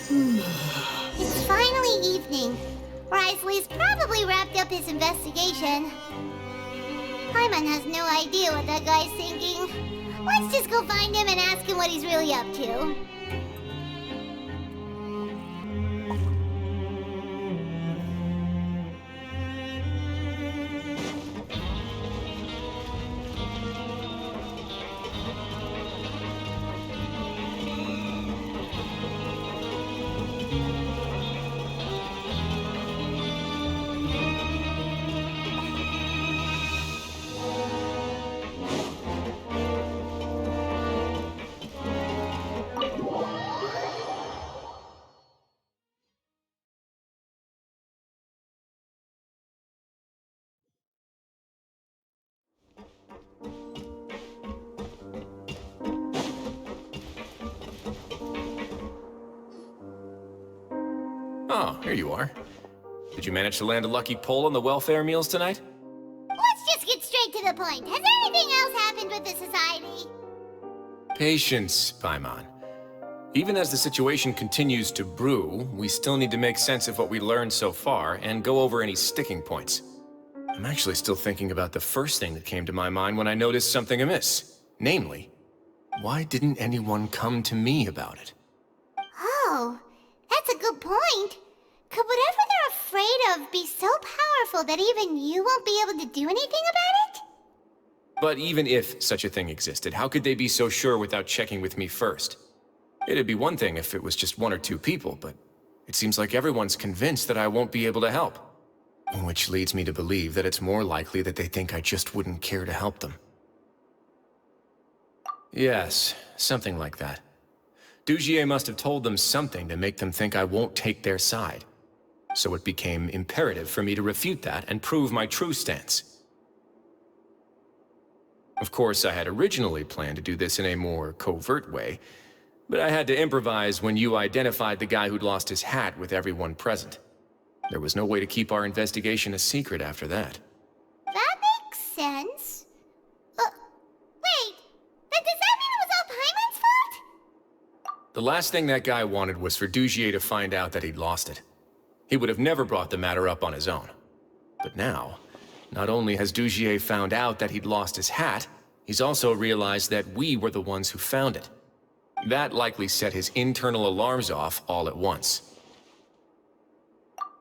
It's finally evening. Risley's probably wrapped up his investigation. Paimon has no idea what that guy's thinking. Let's just go find him and ask him what he's really up to. Oh, here you are. Did you manage to land a lucky pull on the welfare meals tonight? Let's just get straight to the point. Has anything else happened with the society? Patience, Paimon. Even as the situation continues to brew, we still need to make sense of what we learned so far and go over any sticking points. I'm actually still thinking about the first thing that came to my mind when I noticed something amiss. Namely, why didn't anyone come to me about it? Oh, that's a good point. Could whatever they're afraid of be so powerful that even you won't be able to do anything about it? But even if such a thing existed, how could they be so sure without checking with me first? It'd be one thing if it was just one or two people, but it seems like everyone's convinced that I won't be able to help. Which leads me to believe that it's more likely that they think I just wouldn't care to help them. Yes, something like that. Dugier must have told them something to make them think I won't take their side. So it became imperative for me to refute that and prove my true stance. Of course, I had originally planned to do this in a more covert way, but I had to improvise when you identified the guy who'd lost his hat with everyone present. There was no way to keep our investigation a secret after that. That makes sense. Wait, but does that mean it was all Paimon's fault? The last thing that guy wanted was for Dugier to find out that he'd lost it. He would have never brought the matter up on his own. But now, not only has Dugier found out that he'd lost his hat, he's also realized that we were the ones who found it. That likely set his internal alarms off all at once.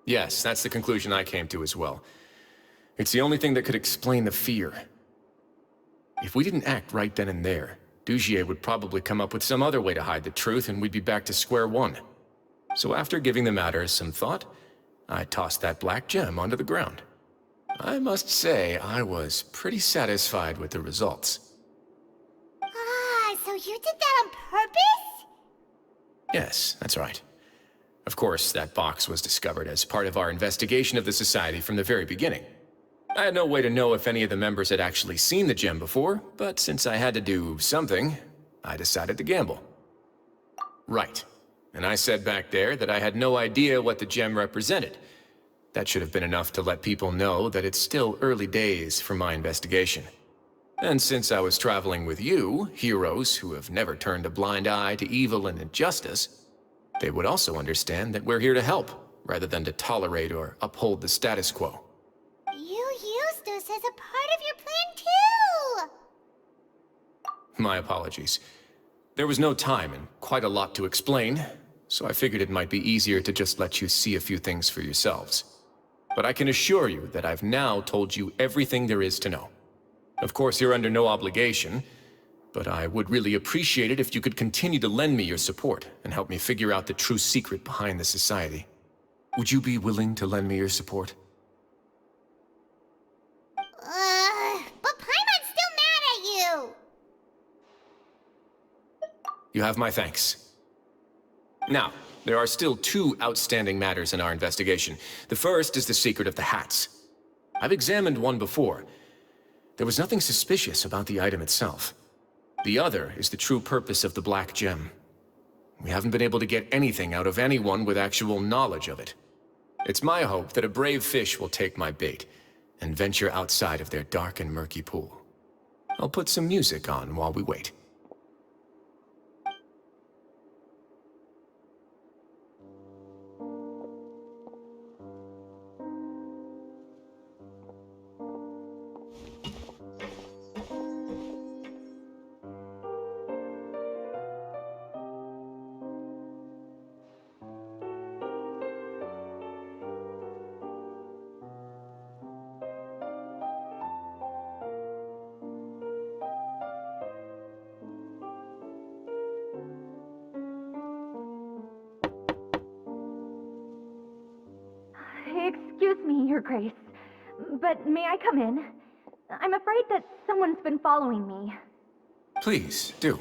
Yes, that's the conclusion I came to as well. It's the only thing that could explain the fear. If we didn't act right then and there, Dugier would probably come up with some other way to hide the truth and we'd be back to square one. So after giving the matter some thought, I tossed that black gem onto the ground. I must say, I was pretty satisfied with the results. Ah, so you did that on purpose? Yes, that's right. Of course, that box was discovered as part of our investigation of the Society from the very beginning. I had no way to know if any of the members had actually seen the gem before, but since I had to do something, I decided to gamble. Right. And I said back there that I had no idea what the gem represented. That should have been enough to let people know that it's still early days for my investigation. And since I was traveling with you, heroes who have never turned a blind eye to evil and injustice, they would also understand that we're here to help, rather than to tolerate or uphold the status quo. You used us as a part of your plan too! My apologies. There was no time and quite a lot to explain, so I figured it might be easier to just let you see a few things for yourselves. But I can assure you that I've now told you everything there is to know. Of course, you're under no obligation, but I would really appreciate it if you could continue to lend me your support and help me figure out the true secret behind the Society. Would you be willing to lend me your support? But Paimon's still mad at you! You have my thanks. Now, there are still two outstanding matters in our investigation. The first is the secret of the hats. I've examined one before. There was nothing suspicious about the item itself. The other is the true purpose of the black gem. We haven't been able to get anything out of anyone with actual knowledge of it. It's my hope that a brave fish will take my bait and venture outside of their dark and murky pool. I'll put some music on while we wait. Your Grace. But may I come in? I'm afraid that someone's been following me. Please, do.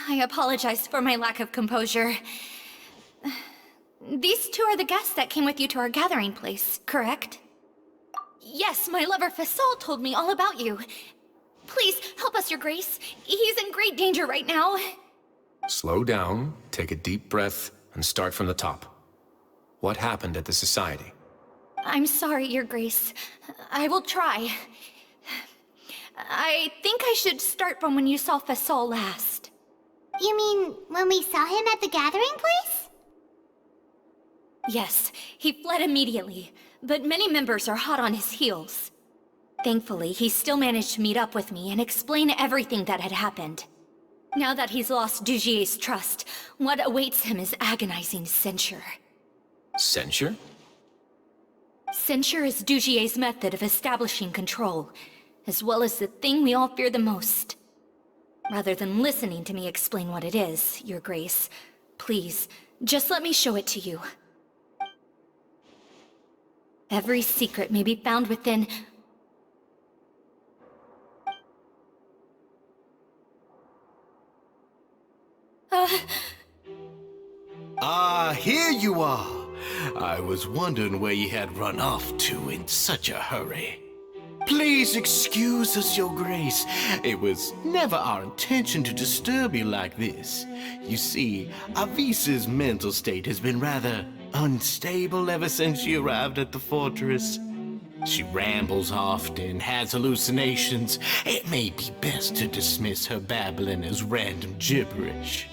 I apologize for my lack of composure. These two are the guests that came with you to our gathering place, correct? Yes, my lover Fasol told me all about you. Please, help us, Your Grace. He's in great danger right now. Slow down, take a deep breath, and start from the top. What happened at the Society? I'm sorry, Your Grace. I will try. I think I should start from when you saw Fasol last. You mean when we saw him at the gathering place? Yes, he fled immediately, but many members are hot on his heels. Thankfully, he still managed to meet up with me and explain everything that had happened. Now that he's lost Dugier's trust, what awaits him is agonizing censure. Censure? Censure is Dugier's method of establishing control, as well as the thing we all fear the most. Rather than listening to me explain what it is, Your Grace, please, just let me show it to you. Every secret may be found within... Here you are! I was wondering where you had run off to in such a hurry. Please excuse us, Your Grace. It was never our intention to disturb you like this. You see, Avisa's mental state has been rather unstable ever since she arrived at the fortress. She rambles often, has hallucinations. It may be best to dismiss her babbling as random gibberish.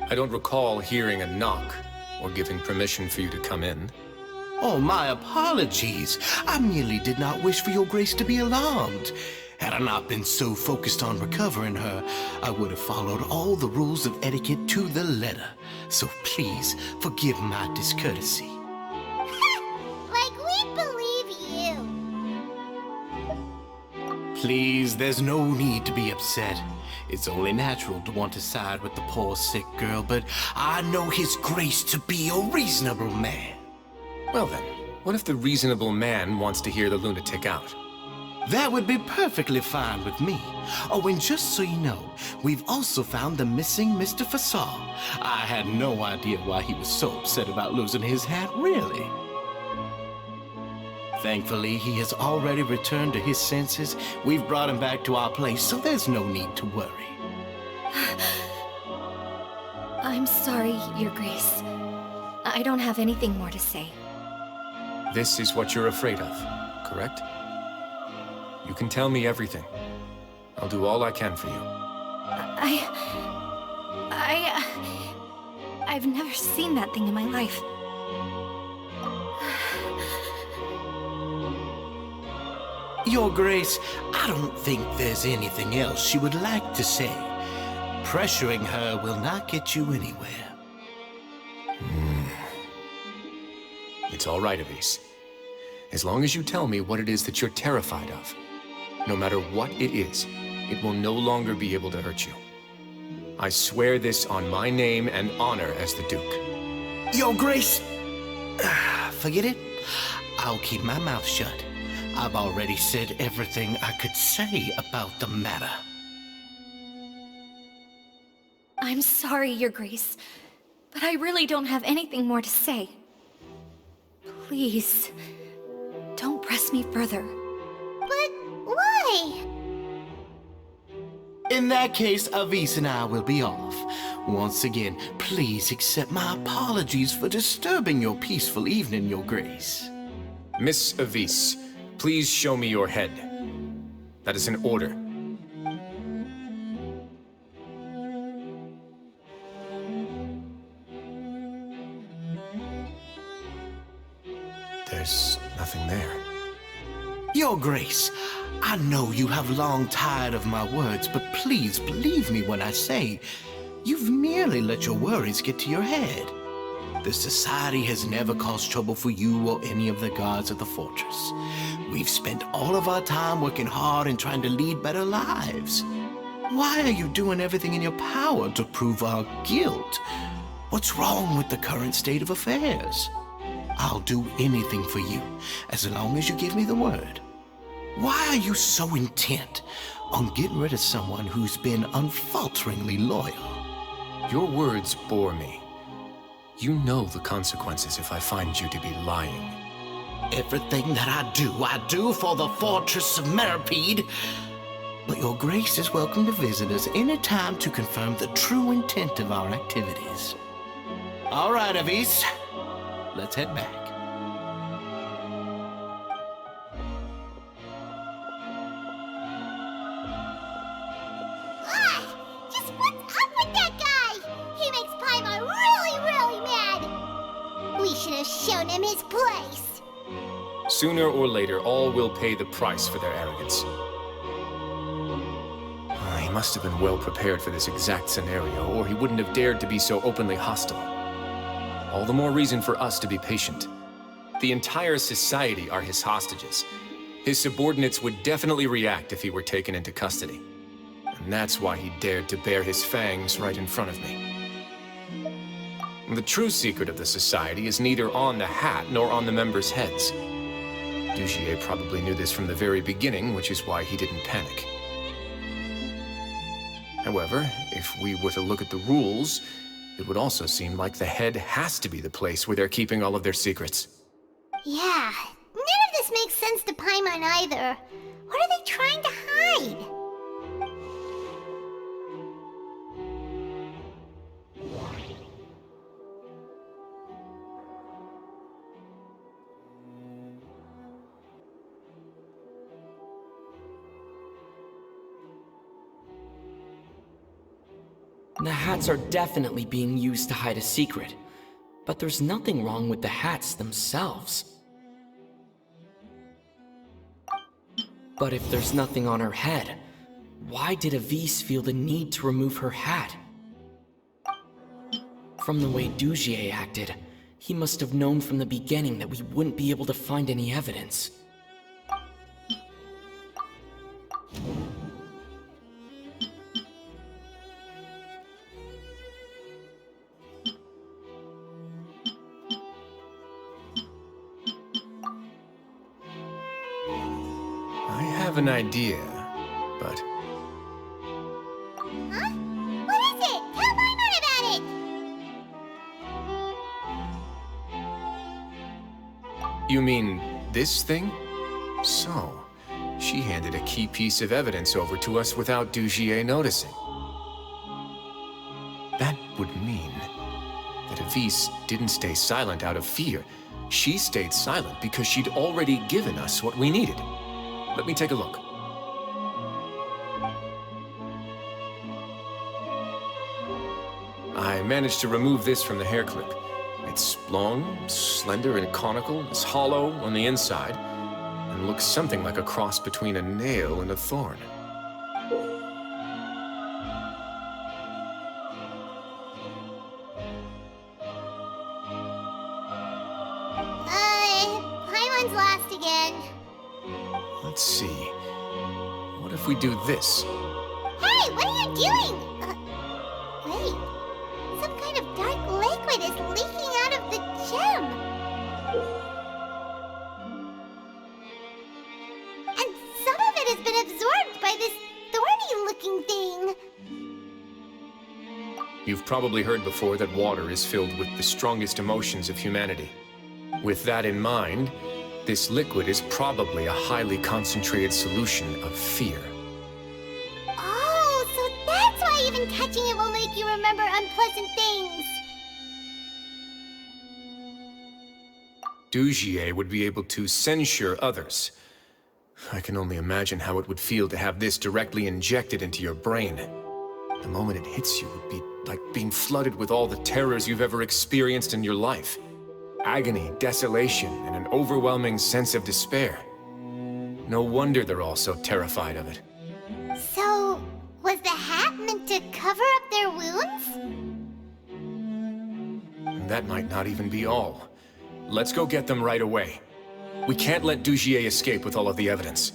I don't recall hearing a knock or giving permission for you to come in. Oh, my apologies. I merely did not wish for Your Grace to be alarmed. Had I not been so focused on recovering her, I would have followed all the rules of etiquette to the letter. So please, forgive my discourtesy. Like we believe you. Please, there's no need to be upset. It's only natural to want to side with the poor sick girl, but I know His Grace to be a reasonable man. Well then, what if the reasonable man wants to hear the lunatic out? That would be perfectly fine with me. Oh, and just so you know, we've also found the missing Mr. Fasol. I had no idea why he was so upset about losing his hat, really. Thankfully, he has already returned to his senses. We've brought him back to our place, so there's no need to worry. I'm sorry, Your Grace. I don't have anything more to say. This is what you're afraid of, correct? You can tell me everything. I'll do all I can for you. I've never seen that thing in my life. Your Grace, I don't think there's anything else she would like to say. Pressuring her will not get you anywhere. It's all right, Avise. As long as you tell me what it is that you're terrified of, no matter what it is, it will no longer be able to hurt you. I swear this on my name and honor as the Duke. Your Grace, forget it. I'll keep my mouth shut. I've already said everything I could say about the matter. I'm sorry, Your Grace, but I really don't have anything more to say. Please, don't press me further. But why? In that case, Avise and I will be off. Once again, please accept my apologies for disturbing your peaceful evening, Your Grace. Miss Avise, please show me your head. That is an order. There's nothing there. Your Grace, I know you have long tired of my words, but please believe me when I say you've merely let your worries get to your head. The Society has never caused trouble for you or any of the guards of the fortress. We've spent all of our time working hard and trying to lead better lives. Why are you doing everything in your power to prove our guilt? What's wrong with the current state of affairs? I'll do anything for you, as long as you give me the word. Why are you so intent on getting rid of someone who's been unfalteringly loyal? Your words bore me. You know the consequences if I find you to be lying. Everything that I do for the Fortress of Meropide. But your grace is welcome to visit us any time to confirm the true intent of our activities. All right, Avis. Let's head back. Just what's up with that guy? He makes Paimon really, really mad. We should have shown him his place. Sooner or later, all will pay the price for their arrogance. He must have been well prepared for this exact scenario, or he wouldn't have dared to be so openly hostile. All the more reason for us to be patient. The entire society are his hostages. His subordinates would definitely react if he were taken into custody. And that's why he dared to bare his fangs right in front of me. The true secret of the society is neither on the hat nor on the members' heads. Dugier probably knew this from the very beginning, which is why he didn't panic. However, if we were to look at the rules, it would also seem like the head has to be the place where they're keeping all of their secrets. Yeah, none of this makes sense to Paimon either. What are they trying to hide? The hats are definitely being used to hide a secret, but there's nothing wrong with the hats themselves. But if there's nothing on her head, why did Avis feel the need to remove her hat? From the way Dugier acted, he must have known from the beginning that we wouldn't be able to find any evidence. I have an idea, but... Huh? What is it? Tell Paimon about it! You mean this thing? So, she handed a key piece of evidence over to us without Dugier noticing. That would mean that Avis didn't stay silent out of fear. She stayed silent because she'd already given us what we needed. Let me take a look. I managed to remove this from the hair clip. It's long, slender, and conical. It's hollow on the inside, and looks something like a cross between a nail and a thorn. Paimon's lost again. Let's see. What if we do this? Hey, what are you doing? Wait. Some kind of dark liquid is leaking out of the gem. And some of it has been absorbed by this thorny-looking thing. You've probably heard before that water is filled with the strongest emotions of humanity. With that in mind, this liquid is probably a highly concentrated solution of fear. Oh, so that's why even touching it will make you remember unpleasant things. Dugier would be able to censure others. I can only imagine how it would feel to have this directly injected into your brain. The moment it hits you would be like being flooded with all the terrors you've ever experienced in your life. Agony, desolation, and an overwhelming sense of despair. No wonder they're all so terrified of it. So, was the hat meant to cover up their wounds? And that might not even be all. Let's go get them right away. We can't let Dugier escape with all of the evidence.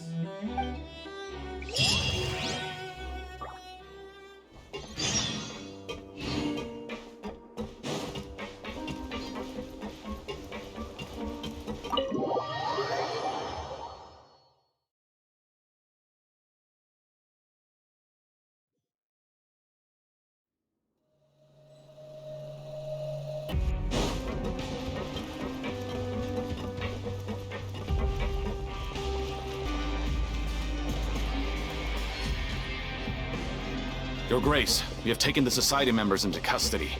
Your Grace, we have taken the Society members into custody.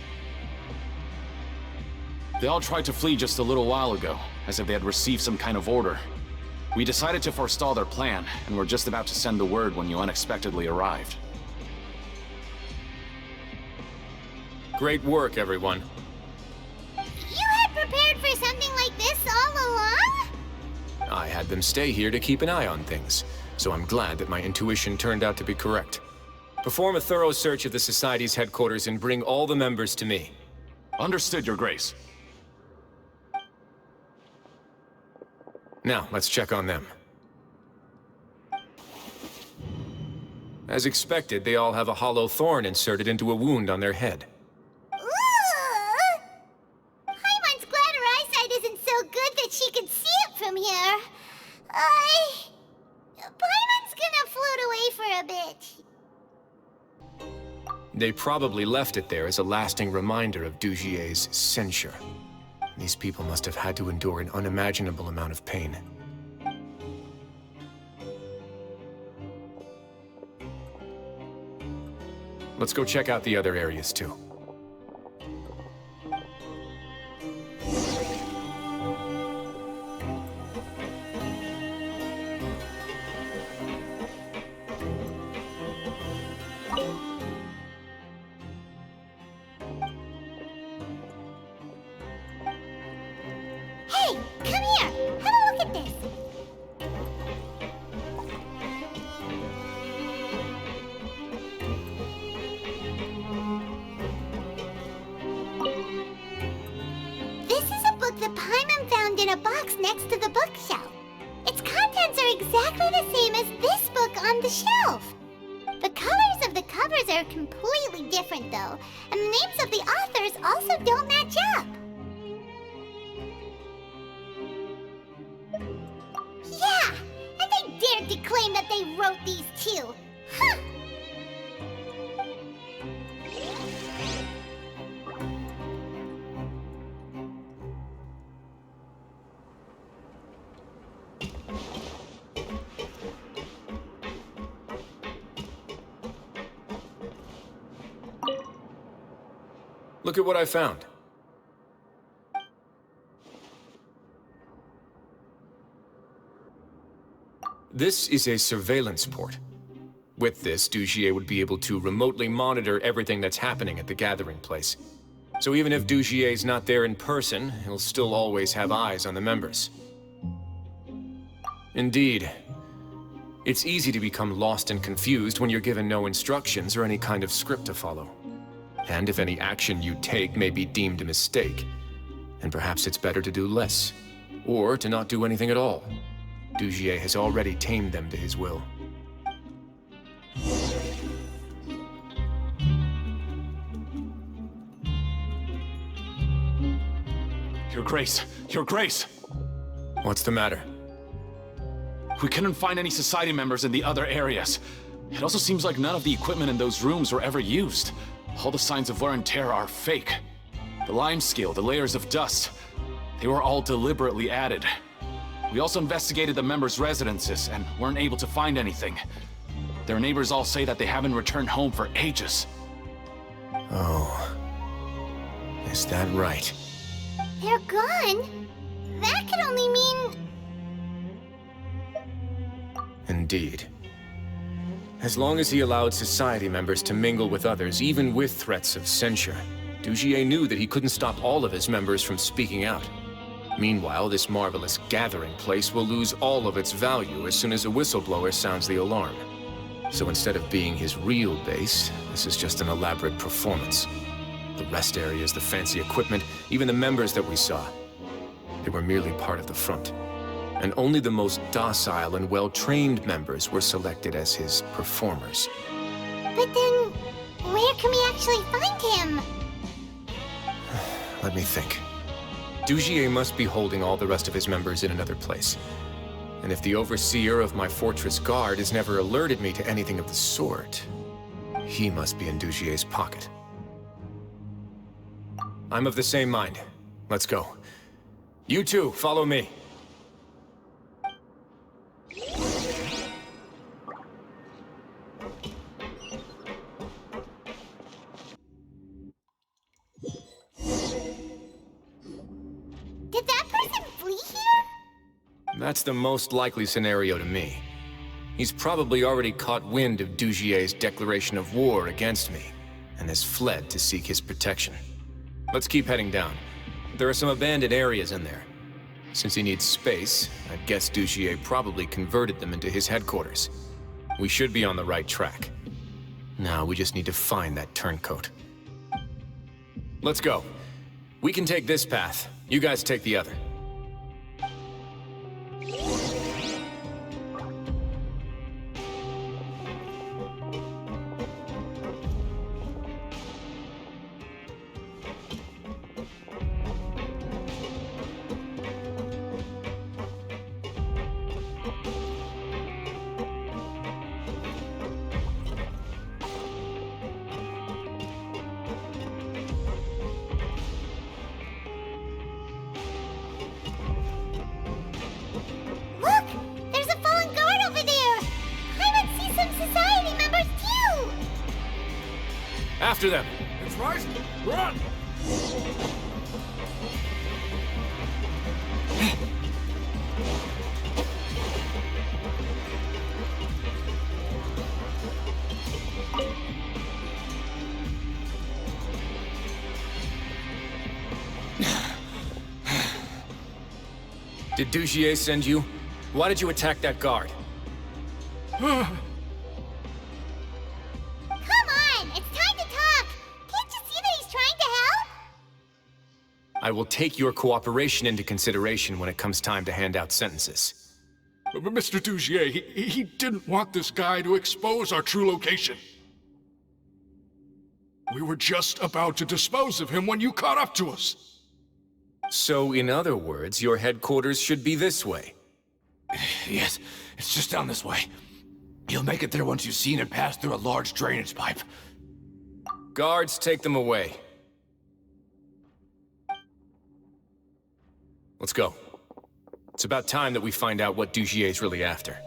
They all tried to flee just a little while ago, as if they had received some kind of order. We decided to forestall their plan, and were just about to send the word when you unexpectedly arrived. Great work, everyone. You had prepared for something like this all along? I had them stay here to keep an eye on things, so I'm glad that my intuition turned out to be correct. Perform a thorough search of the Society's headquarters and bring all the members to me. Understood, Your Grace. Now, let's check on them. As expected, they all have a hollow thorn inserted into a wound on their head. Ooh! Paimon's glad her eyesight isn't so good that she can see it from here. Paimon's gonna float away for a bit. They probably left it there as a lasting reminder of Dugier's censure. These people must have had to endure an unimaginable amount of pain. Let's go check out the other areas, too. Hey, come here! Have a look at this! This is a book that Paimon found in a box next to the bookshelf. Its contents are exactly the same as this book on the shelf. The colors of the covers are completely different, though, and the names of the authors also don't match up. Yeah, and they dared to claim that they wrote these too. Huh! Look at what I found. This is a surveillance port. With this, Dugier would be able to remotely monitor everything that's happening at the gathering place. So even if Dugier's not there in person, he'll still always have eyes on the members. Indeed. It's easy to become lost and confused when you're given no instructions or any kind of script to follow. And if any action you take may be deemed a mistake, then perhaps it's better to do less, or to not do anything at all. Dugier has already tamed them to his will. Your Grace! Your Grace! What's the matter? We couldn't find any Society members in the other areas. It also seems like none of the equipment in those rooms were ever used. All the signs of wear and tear are fake. The lime scale, the layers of dust, they were all deliberately added. We also investigated the members' residences and weren't able to find anything. Their neighbors all say that they haven't returned home for ages. Oh. Is that right? They're gone? That could only mean... Indeed. As long as he allowed Society members to mingle with others, even with threats of censure, Dugier knew that he couldn't stop all of his members from speaking out. Meanwhile, this marvelous gathering place will lose all of its value as soon as a whistleblower sounds the alarm. So instead of being his real base, this is just an elaborate performance. The rest areas, the fancy equipment, even the members that we saw, they were merely part of the front. And only the most docile and well-trained members were selected as his performers. But then, where can we actually find him? Let me think. Dugier must be holding all the rest of his members in another place. And if the overseer of my fortress guard has never alerted me to anything of the sort, he must be in Dugier's pocket. I'm of the same mind. Let's go. You two, follow me. That's the most likely scenario to me. He's probably already caught wind of Dugier's declaration of war against me, and has fled to seek his protection. Let's keep heading down. There are some abandoned areas in there. Since he needs space, I'd guess Dugier probably converted them into his headquarters. We should be on the right track. Now we just need to find that turncoat. Let's go. We can take this path. You guys take the other. Look! There's a fallen guard over there! I would see some society members too! After them! It's rising! Run! Did Dugier send you? Why did you attack that guard? Come on! It's time to talk! Can't you see that he's trying to help? I will take your cooperation into consideration when it comes time to hand out sentences. But Mr. Dugier, he didn't want this guy to expose our true location. We were just about to dispose of him when you caught up to us. So, in other words, your headquarters should be this way. Yes, it's just down this way. You'll make it there once you've seen it pass through a large drainage pipe. Guards, take them away. Let's go. It's about time that we find out what Dugier's really after.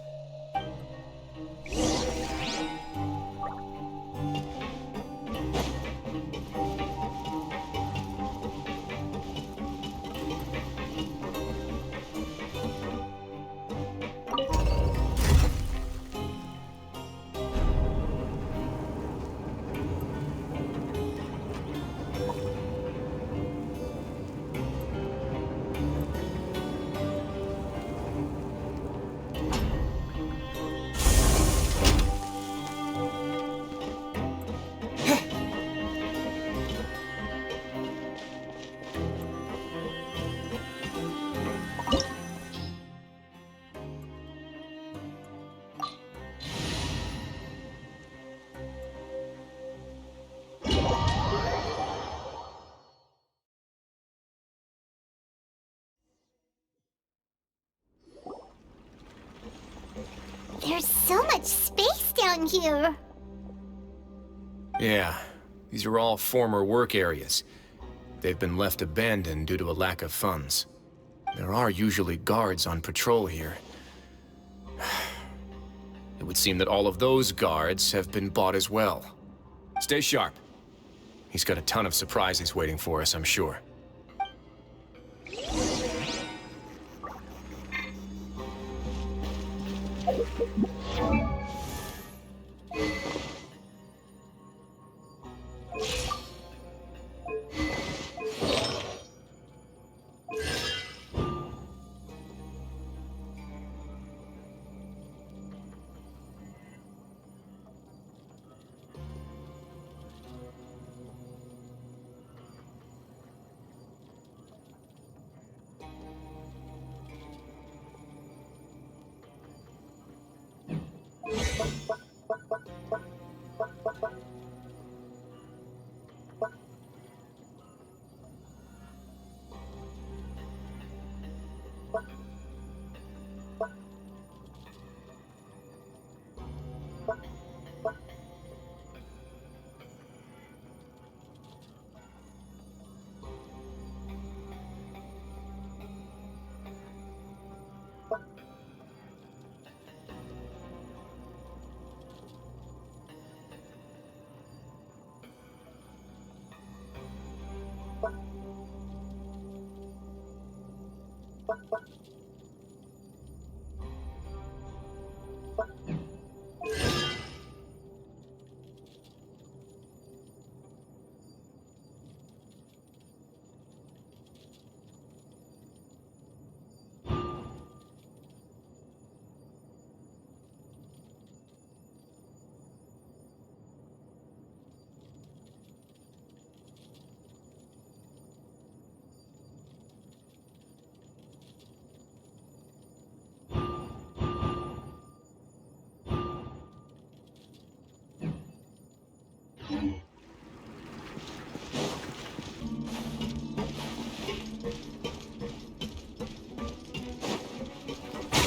There's so much space down here! Yeah, these are all former work areas. They've been left abandoned due to a lack of funds. There are usually guards on patrol here. It would seem that all of those guards have been bought as well. Stay sharp. He's got a ton of surprises waiting for us, I'm sure.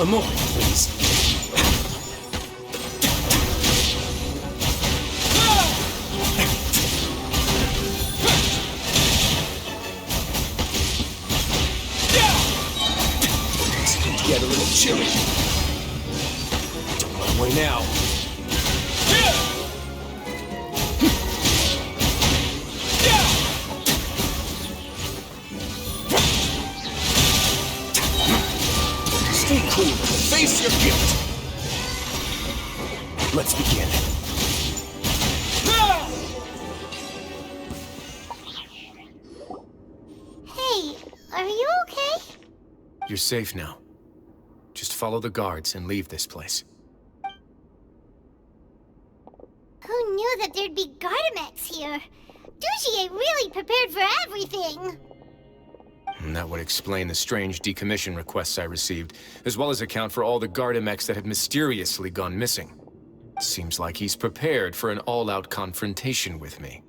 A moment, please. Get a little chilly. Don't run away now. Stay cool and face your guilt. Let's begin. Hey, are you okay? You're safe now. Just follow the guards and leave this place. Who knew that there'd be GIGAMERZ here? Dujier really prepared for everything! And that would explain the strange decommission requests I received, as well as account for all the GIGAMERZ that have mysteriously gone missing. Seems like he's prepared for an all-out confrontation with me.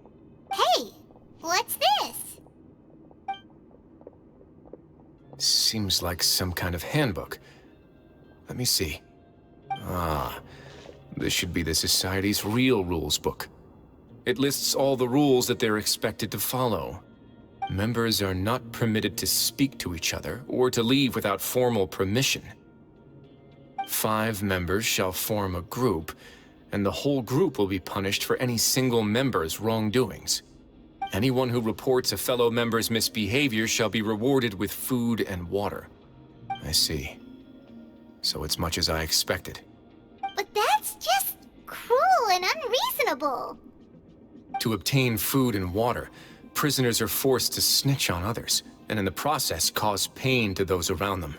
Hey, what's this? Seems like some kind of handbook. Let me see. Ah, this should be the Society's real rules book. It lists all the rules that they're expected to follow. Members are not permitted to speak to each other or to leave without formal permission. 5 members shall form a group, and the whole group will be punished for any single member's wrongdoings. Anyone who reports a fellow member's misbehavior shall be rewarded with food and water. I see. So it's much as I expected. But that's just cruel and unreasonable. To obtain food and water, prisoners are forced to snitch on others, and in the process cause pain to those around them.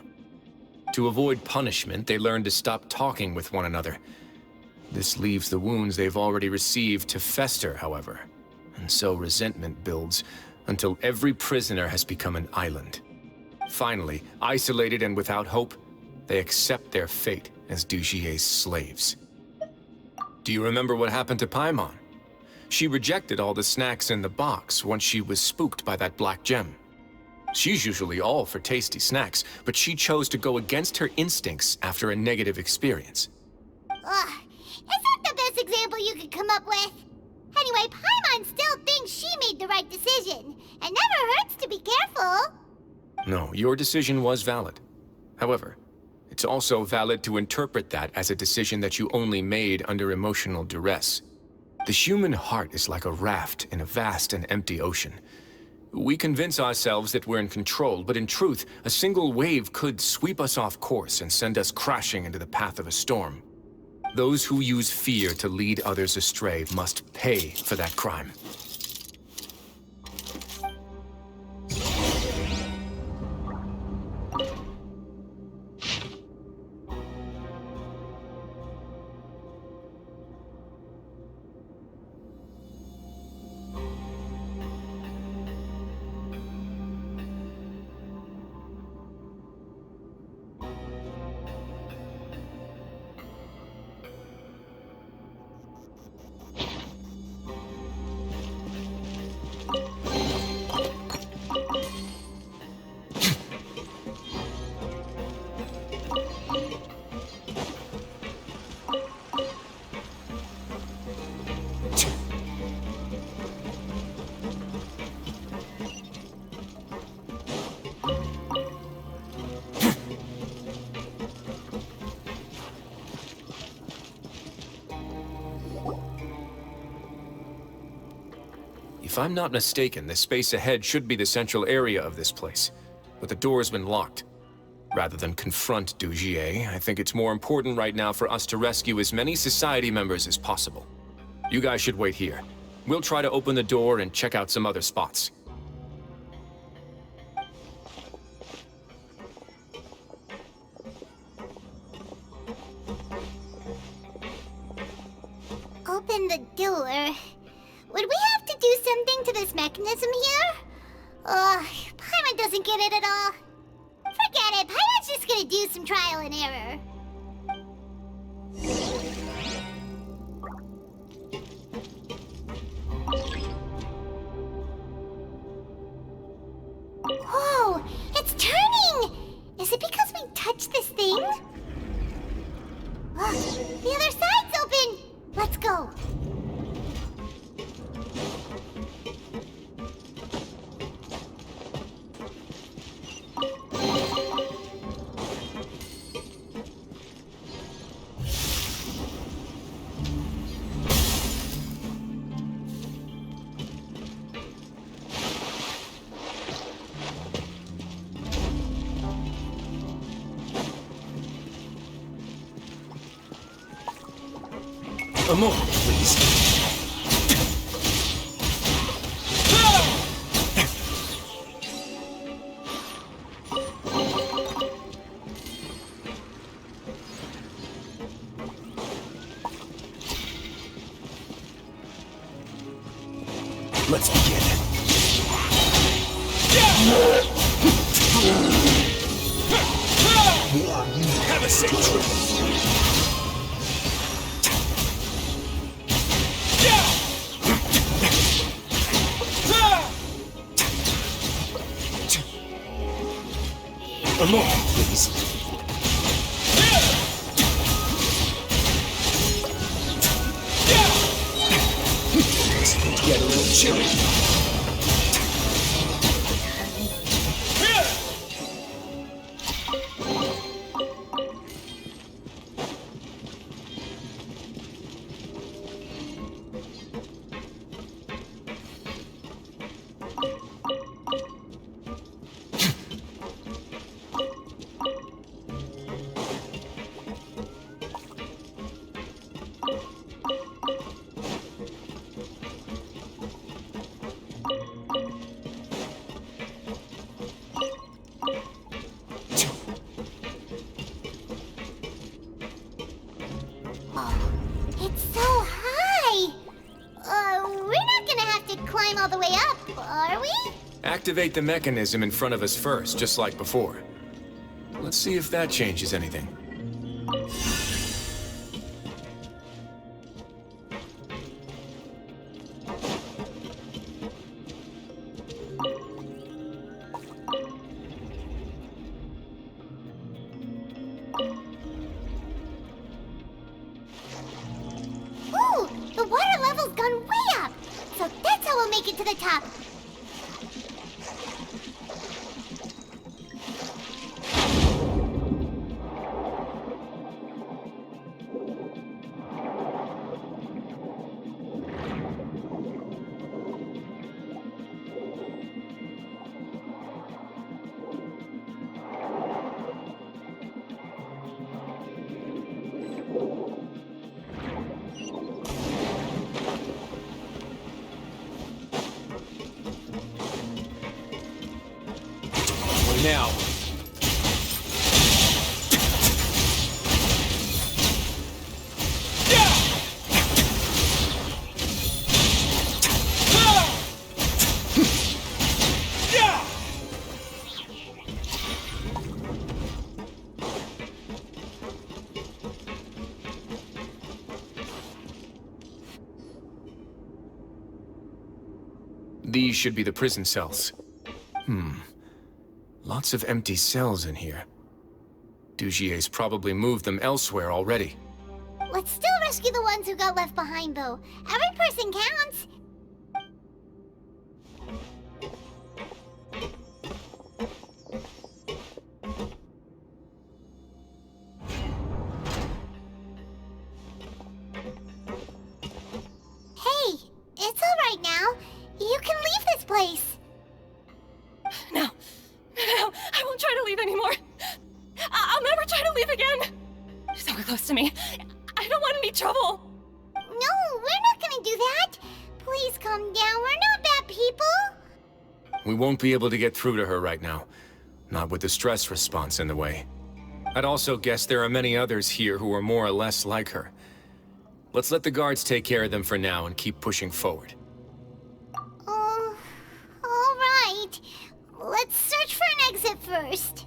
To avoid punishment, they learn to stop talking with one another. This leaves the wounds they've already received to fester, however, and so resentment builds until every prisoner has become an island. Finally, isolated and without hope, they accept their fate as Dujier's slaves. Do you remember what happened to Paimon? She rejected all the snacks in the box once she was spooked by that black gem. She's usually all for tasty snacks, but she chose to go against her instincts after a negative experience. Ugh, is that the best example you could come up with? Anyway, Paimon still thinks she made the right decision. It never hurts to be careful. No, your decision was valid. However, it's also valid to interpret that as a decision that you only made under emotional duress. The human heart is like a raft in a vast and empty ocean. We convince ourselves that we're in control, but in truth, a single wave could sweep us off course and send us crashing into the path of a storm. Those who use fear to lead others astray must pay for that crime. If I'm not mistaken, the space ahead should be the central area of this place, but the door's been locked. Rather than confront Dujier, I think it's more important right now for us to rescue as many Society members as possible. You guys should wait here. We'll try to open the door and check out some other spots. Open the door. Would we have to do something to this mechanism here? Ugh, Paimon doesn't get it at all. Forget it, Paimon's just gonna do some trial and error. Whoa, it's turning! Is it because we touched this thing? The other side's open! Let's go. A moment, please. Let's begin. Have a safe trip. A moment, please. It's going to get a little chilly. It's so high! We're not gonna have to climb all the way up, are we? Activate the mechanism in front of us first, just like before. Let's see if that changes anything. Ooh! The water level's gone way up! So that's how we'll make it to the top. Now. These should be the prison cells. Lots of empty cells in here. Dugier's probably moved them elsewhere already. Let's still rescue the ones who got left behind, though. Every person counts. Hey, it's all right now. You can leave this place. No, I won't try to leave anymore. I'll never try to leave again. So close to me. I don't want any trouble. No, we're not gonna do that. Please calm down. We're not bad people. We won't be able to get through to her right now. Not with the stress response in the way. I'd also guess there are many others here who are more or less like her. Let's let the guards take care of them for now and keep pushing forward. All right. Let's search for an exit first.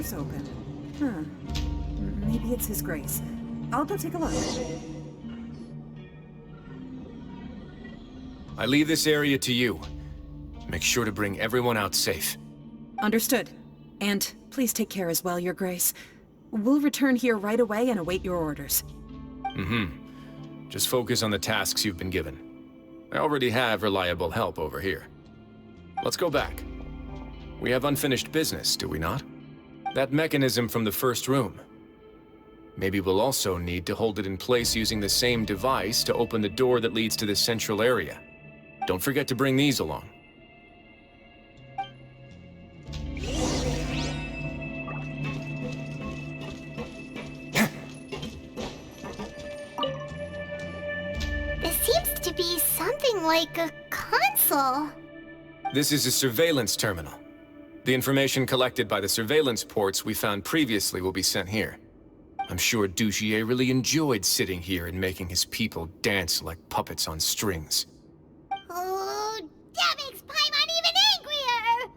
door's open. Huh. Maybe it's His Grace. I'll go take a look. I leave this area to you. Make sure to bring everyone out safe. Understood. And please take care as well, Your Grace. We'll return here right away and await your orders. Just focus on the tasks you've been given. I already have reliable help over here. Let's go back. We have unfinished business, do we not? That mechanism from the first room. Maybe we'll also need to hold it in place using the same device to open the door that leads to the central area. Don't forget to bring these along. This seems to be something like a console. This is a surveillance terminal. The information collected by the surveillance ports we found previously will be sent here. I'm sure Dugier really enjoyed sitting here and making his people dance like puppets on strings. Oh, that makes Paimon even angrier!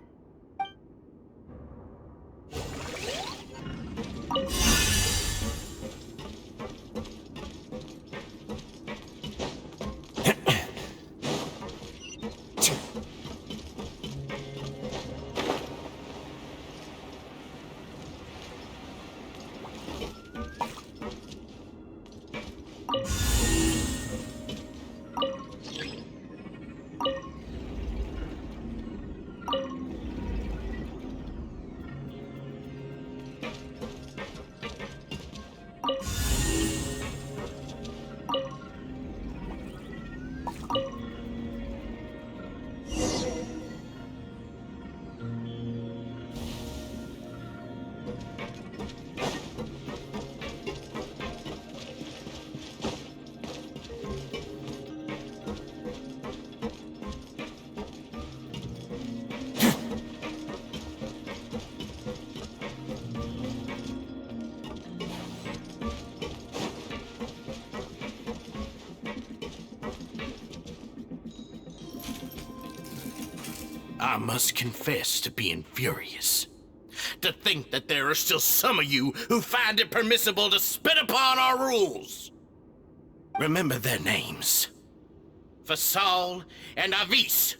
I must confess to being furious. To think that there are still some of you who find it permissible to spit upon our rules. Remember their names. Fasal and Avis.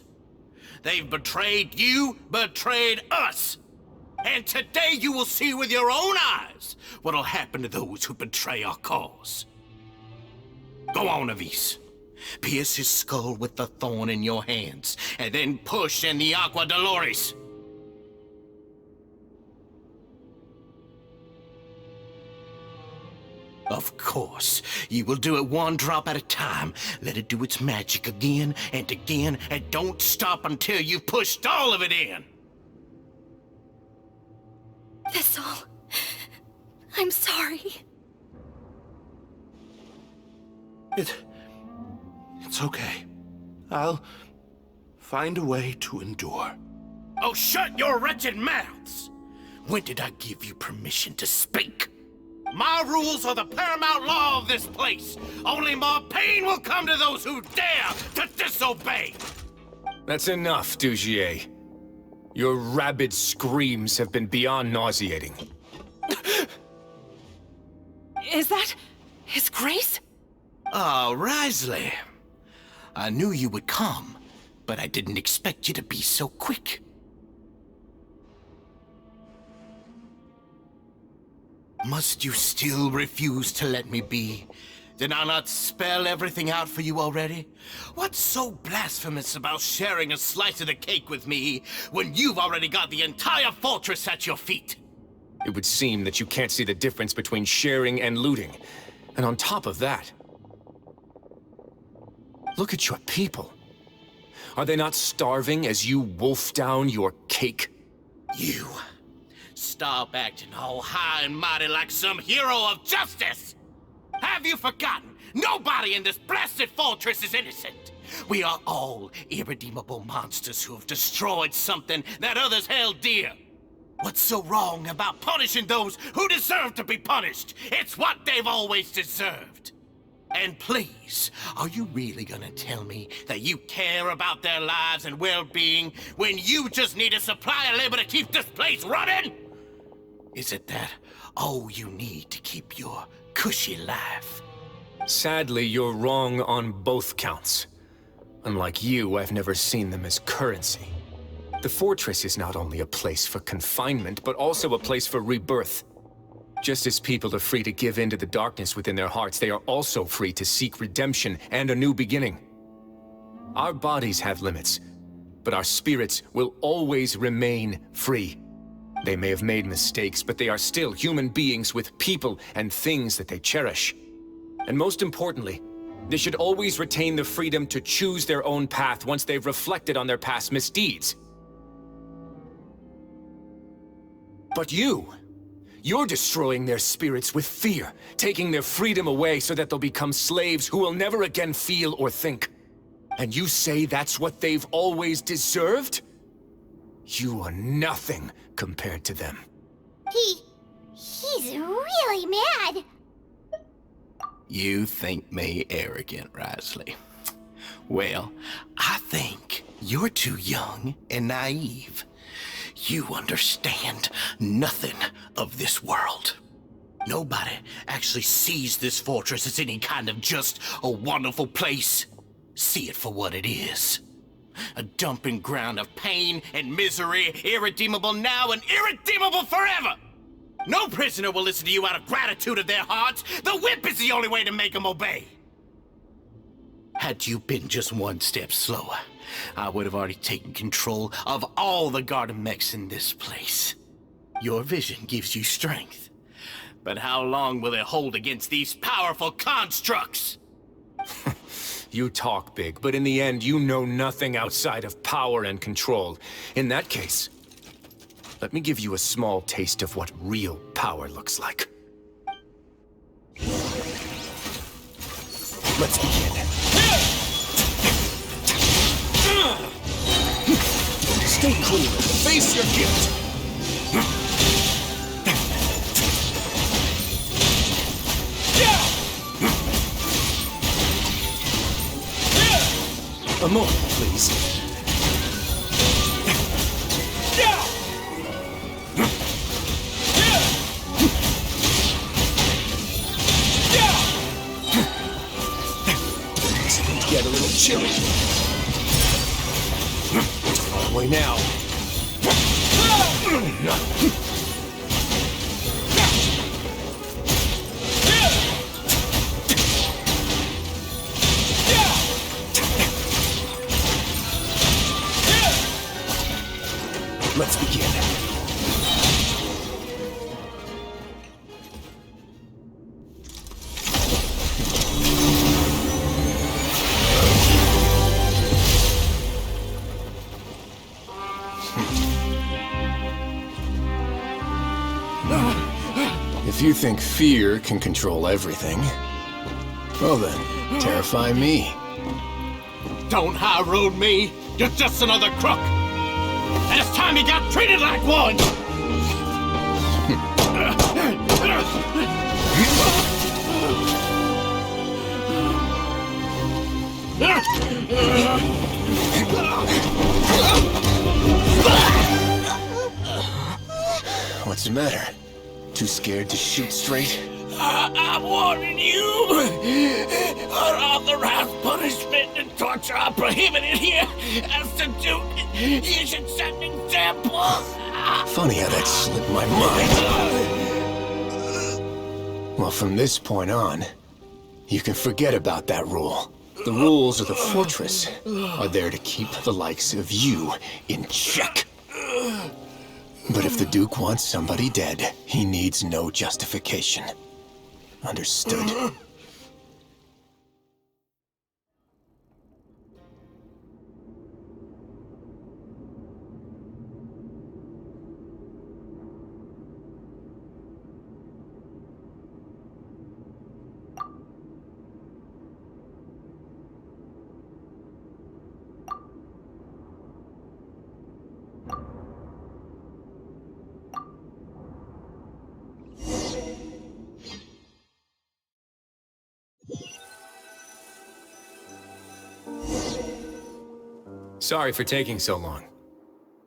They've betrayed you, betrayed us. And today you will see with your own eyes what'll happen to those who betray our cause. Go on, Avis. Pierce his skull with the thorn in your hands, and then push in the Aqua Dolores. Of course, you will do it one drop at a time. Let it do its magic again and again, and don't stop until you've pushed all of it in. Thistle, I'm sorry. It's okay. I'll find a way to endure. Oh, shut your wretched mouths! When did I give you permission to speak? My rules are the paramount law of this place. Only more pain will come to those who dare to disobey. That's enough, Dugier. Your rabid screams have been beyond nauseating. Is that His Grace? Oh, Risley. I knew you would come, but I didn't expect you to be so quick. Must you still refuse to let me be? Did I not spell everything out for you already? What's so blasphemous about sharing a slice of the cake with me when you've already got the entire fortress at your feet? It would seem that you can't see the difference between sharing and looting. And on top of that, look at your people. Are they not starving as you wolf down your cake? You. Stop acting all high and mighty like some hero of justice! Have you forgotten? Nobody in this blasted fortress is innocent! We are all irredeemable monsters who have destroyed something that others held dear. What's so wrong about punishing those who deserve to be punished? It's what they've always deserved. And please, are you really gonna tell me that you care about their lives and well-being when you just need a supply of labor to keep this place running? Is it that all you need to keep your cushy life? Sadly, you're wrong on both counts. Unlike you, I've never seen them as currency. The fortress is not only a place for confinement, but also a place for rebirth. Just as people are free to give in to the darkness within their hearts, they are also free to seek redemption and a new beginning. Our bodies have limits, but our spirits will always remain free. They may have made mistakes, but they are still human beings with people and things that they cherish. And most importantly, they should always retain the freedom to choose their own path once they've reflected on their past misdeeds. But you're destroying their spirits with fear, taking their freedom away so that they'll become slaves who will never again feel or think. And you say that's what they've always deserved? You are nothing compared to them. He's really mad. You think me arrogant, Risley? Well, I think you're too young and naive. You understand nothing of this world. Nobody actually sees this fortress as any kind of just a wonderful place. See it for what it is. A dumping ground of pain and misery, irredeemable now and irredeemable forever! No prisoner will listen to you out of gratitude of their hearts. The whip is the only way to make them obey. Had you been just one step slower, I would have already taken control of all the garden mechs in this place. Your vision gives you strength. But how long will it hold against these powerful constructs? You talk big, but in the end, you know nothing outside of power and control. In that case, let me give you a small taste of what real power looks like. Let's begin. Stay clear. Face your guilt. A moment, please. It's going to get a little chilly. Only now. Let's begin. If you think fear can control everything, well then, terrify me. Don't high road me. You're just another crook. And it's time you got treated like one! What's the matter? Too scared to shoot straight? I'm warning you! Unauthorized punishment and torture are prohibited here! As to do, you should set an example! Funny how that slipped my mind. Well, from this point on, you can forget about that rule. The rules of the fortress are there to keep the likes of you in check. But if the Duke wants somebody dead, he needs no justification. Understood. Sorry for taking so long.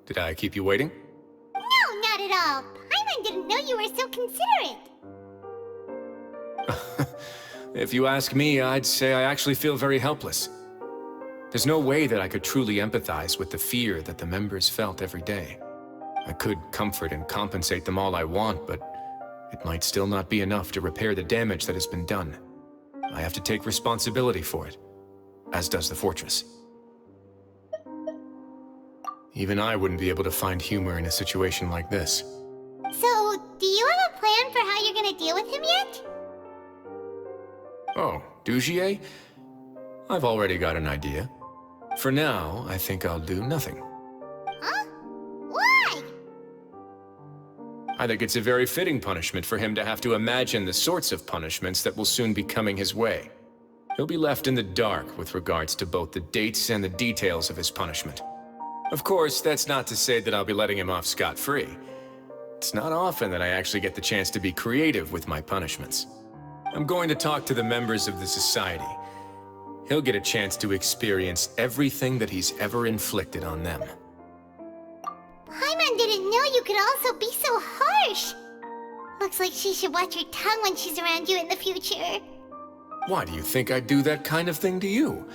Did I keep you waiting? No, not at all. Paimon didn't know you you were so considerate. If you ask me, I'd say I actually feel very helpless. There's no way that I could truly empathize with the fear that the members felt every day. I could comfort and compensate them all I want, but it might still not be enough to repair the damage that has been done. I have to take responsibility for it, as does the fortress. Even I wouldn't be able to find humor in a situation like this. So, do you have a plan for how you're gonna deal with him yet? Oh, Dugier? I've already got an idea. For now, I think I'll do nothing. Huh? Why? I think it's a very fitting punishment for him to have to imagine the sorts of punishments that will soon be coming his way. He'll be left in the dark with regards to both the dates and the details of his punishment. Of course, that's not to say that I'll be letting him off scot-free. It's not often that I actually get the chance to be creative with my punishments. I'm going to talk to the members of the society. He'll get a chance to experience everything that he's ever inflicted on them. Paimon didn't know you could also be so harsh. Looks like she should watch her tongue when she's around you in the future. Why do you think I'd do that kind of thing to you?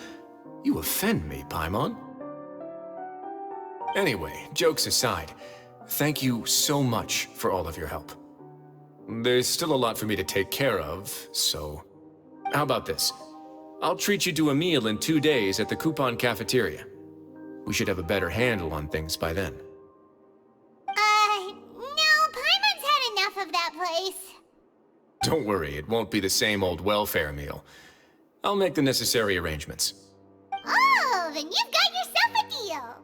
You offend me, Paimon. Anyway, jokes aside, thank you so much for all of your help. There's still a lot for me to take care of, so... How about this? I'll treat you to a meal in 2 days at the Coupon Cafeteria. We should have a better handle on things by then. No, Paimon's had enough of that place. Don't worry, it won't be the same old welfare meal. I'll make the necessary arrangements. Oh, then you've got yourself a deal.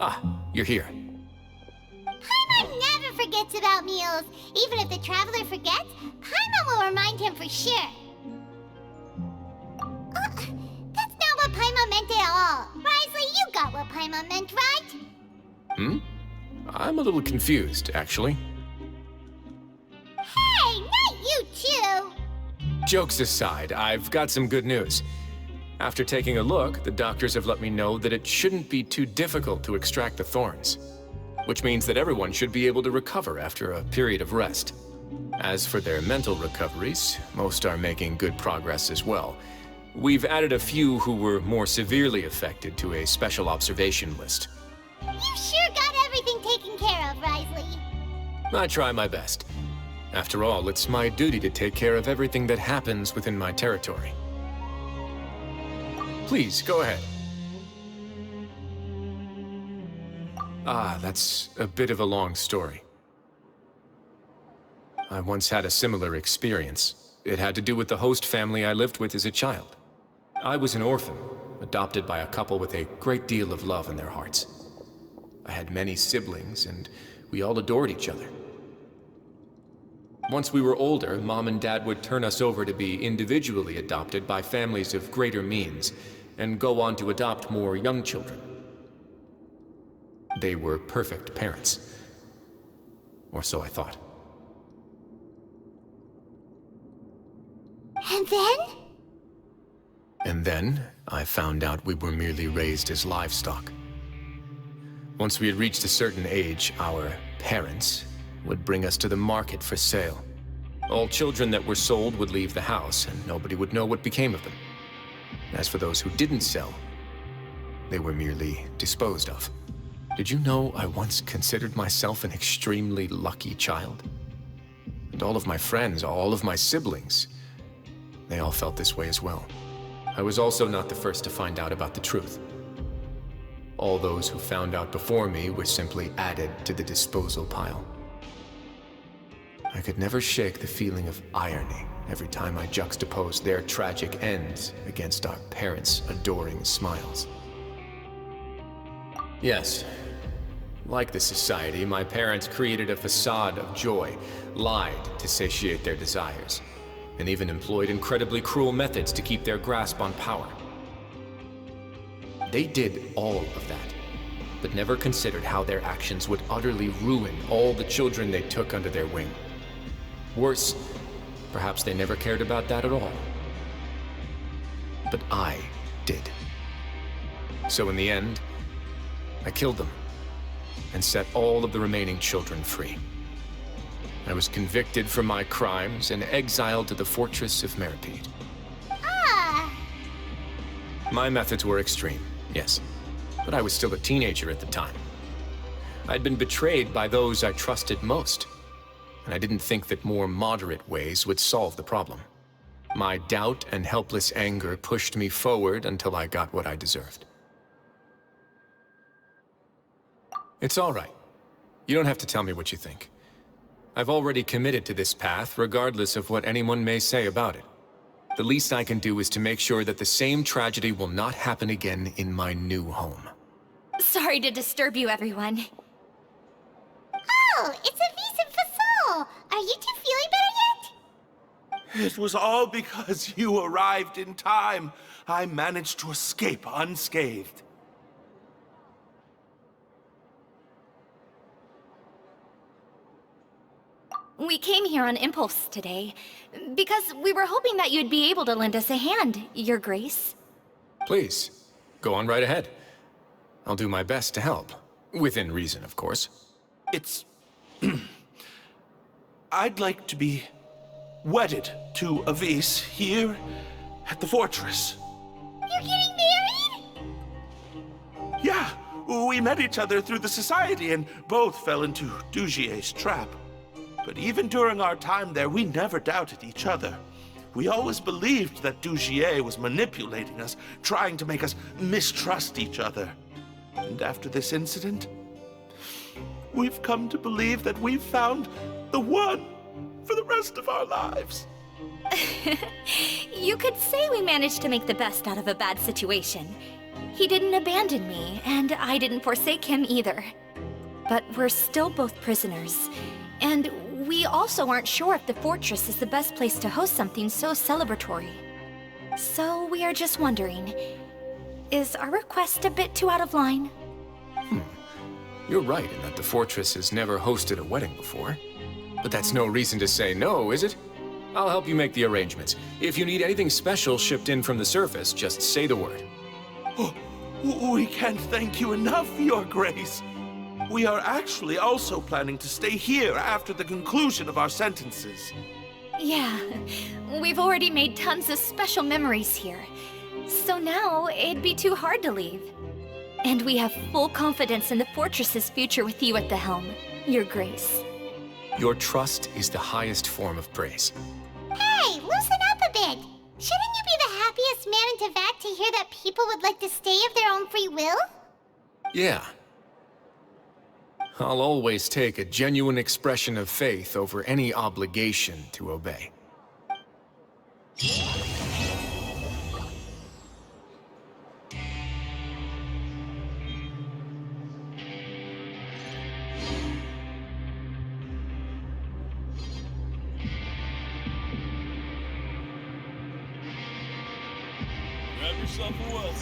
Ah, you're here. Paimon never forgets about meals. Even if the traveler forgets, Paimon will remind him for sure. That's not what Paimon meant at all. Risley, you got what Paimon meant, right? I'm a little confused, actually. Hey, not you too. Jokes aside, I've got some good news. After taking a look, the doctors have let me know that it shouldn't be too difficult to extract the thorns, which means that everyone should be able to recover after a period of rest. As for their mental recoveries, most are making good progress as well. We've added a few who were more severely affected to a special observation list. You sure got everything taken care of, Risley. I try my best. After all, it's my duty to take care of everything that happens within my territory. Please, go ahead. That's a bit of a long story. I once had a similar experience. It had to do with the host family I lived with as a child. I was an orphan, adopted by a couple with a great deal of love in their hearts. I had many siblings, and we all adored each other. Once we were older, Mom and Dad would turn us over to be individually adopted by families of greater means, and go on to adopt more young children. They were perfect parents. Or so I thought. And then? And then, I found out we were merely raised as livestock. Once we had reached a certain age, our parents would bring us to the market for sale. All children that were sold would leave the house, and nobody would know what became of them. As for those who didn't sell, they were merely disposed of. Did you know I once considered myself an extremely lucky child? And all of my friends, all of my siblings, they all felt this way as well. I was also not the first to find out about the truth. All those who found out before me were simply added to the disposal pile. I could never shake the feeling of irony every time I juxtaposed their tragic ends against our parents' adoring smiles. Yes, like the society, my parents created a facade of joy, lied to satiate their desires, and even employed incredibly cruel methods to keep their grasp on power. They did all of that, but never considered how their actions would utterly ruin all the children they took under their wing. Worse, perhaps they never cared about that at all. But I did. So in the end, I killed them and set all of the remaining children free. I was convicted for my crimes and exiled to the Fortress of Meropide. Ah! My methods were extreme, yes, but I was still a teenager at the time. I'd been betrayed by those I trusted most, and I didn't think that more moderate ways would solve the problem. My doubt and helpless anger pushed me forward until I got what I deserved. It's all right. You don't have to tell me what you think. I've already committed to this path, regardless of what anyone may say about it. The least I can do is to make sure that the same tragedy will not happen again in my new home. Sorry to disturb you, everyone. Oh, it's a Vis and Fasol! Are you two feeling better yet? It was all because you arrived in time. I managed to escape unscathed. We came here on impulse today, because we were hoping that you'd be able to lend us a hand, Your Grace. Please, go on right ahead. I'll do my best to help. Within reason, of course. It's... I'd like to be wedded to Avis here at the fortress. You're getting married? Yeah, we met each other through the society and both fell into Dugier's trap. But even during our time there, we never doubted each other. We always believed that Dugier was manipulating us, trying to make us mistrust each other. And after this incident, we've come to believe that we've found the one for the rest of our lives. You could say we managed to make the best out of a bad situation. He didn't abandon me, and I didn't forsake him either. But we're still both prisoners, and we also aren't sure if the fortress is the best place to host something so celebratory. So we are just wondering, is our request a bit too out of line? You're right in that the fortress has never hosted a wedding before. But that's no reason to say no, is it? I'll help you make the arrangements. If you need anything special shipped in from the surface, just say the word. Oh, we can't thank you enough, Your Grace. We are actually also planning to stay here after the conclusion of our sentences. Yeah, we've already made tons of special memories here. So now, it'd be too hard to leave. And we have full confidence in the fortress's future with you at the helm, Your Grace. Your trust is the highest form of praise. Hey, loosen up a bit! Shouldn't you be the happiest man in Teyvat to hear that people would like to stay of their own free will? Yeah. I'll always take a genuine expression of faith over any obligation to obey. Grab yourself a what?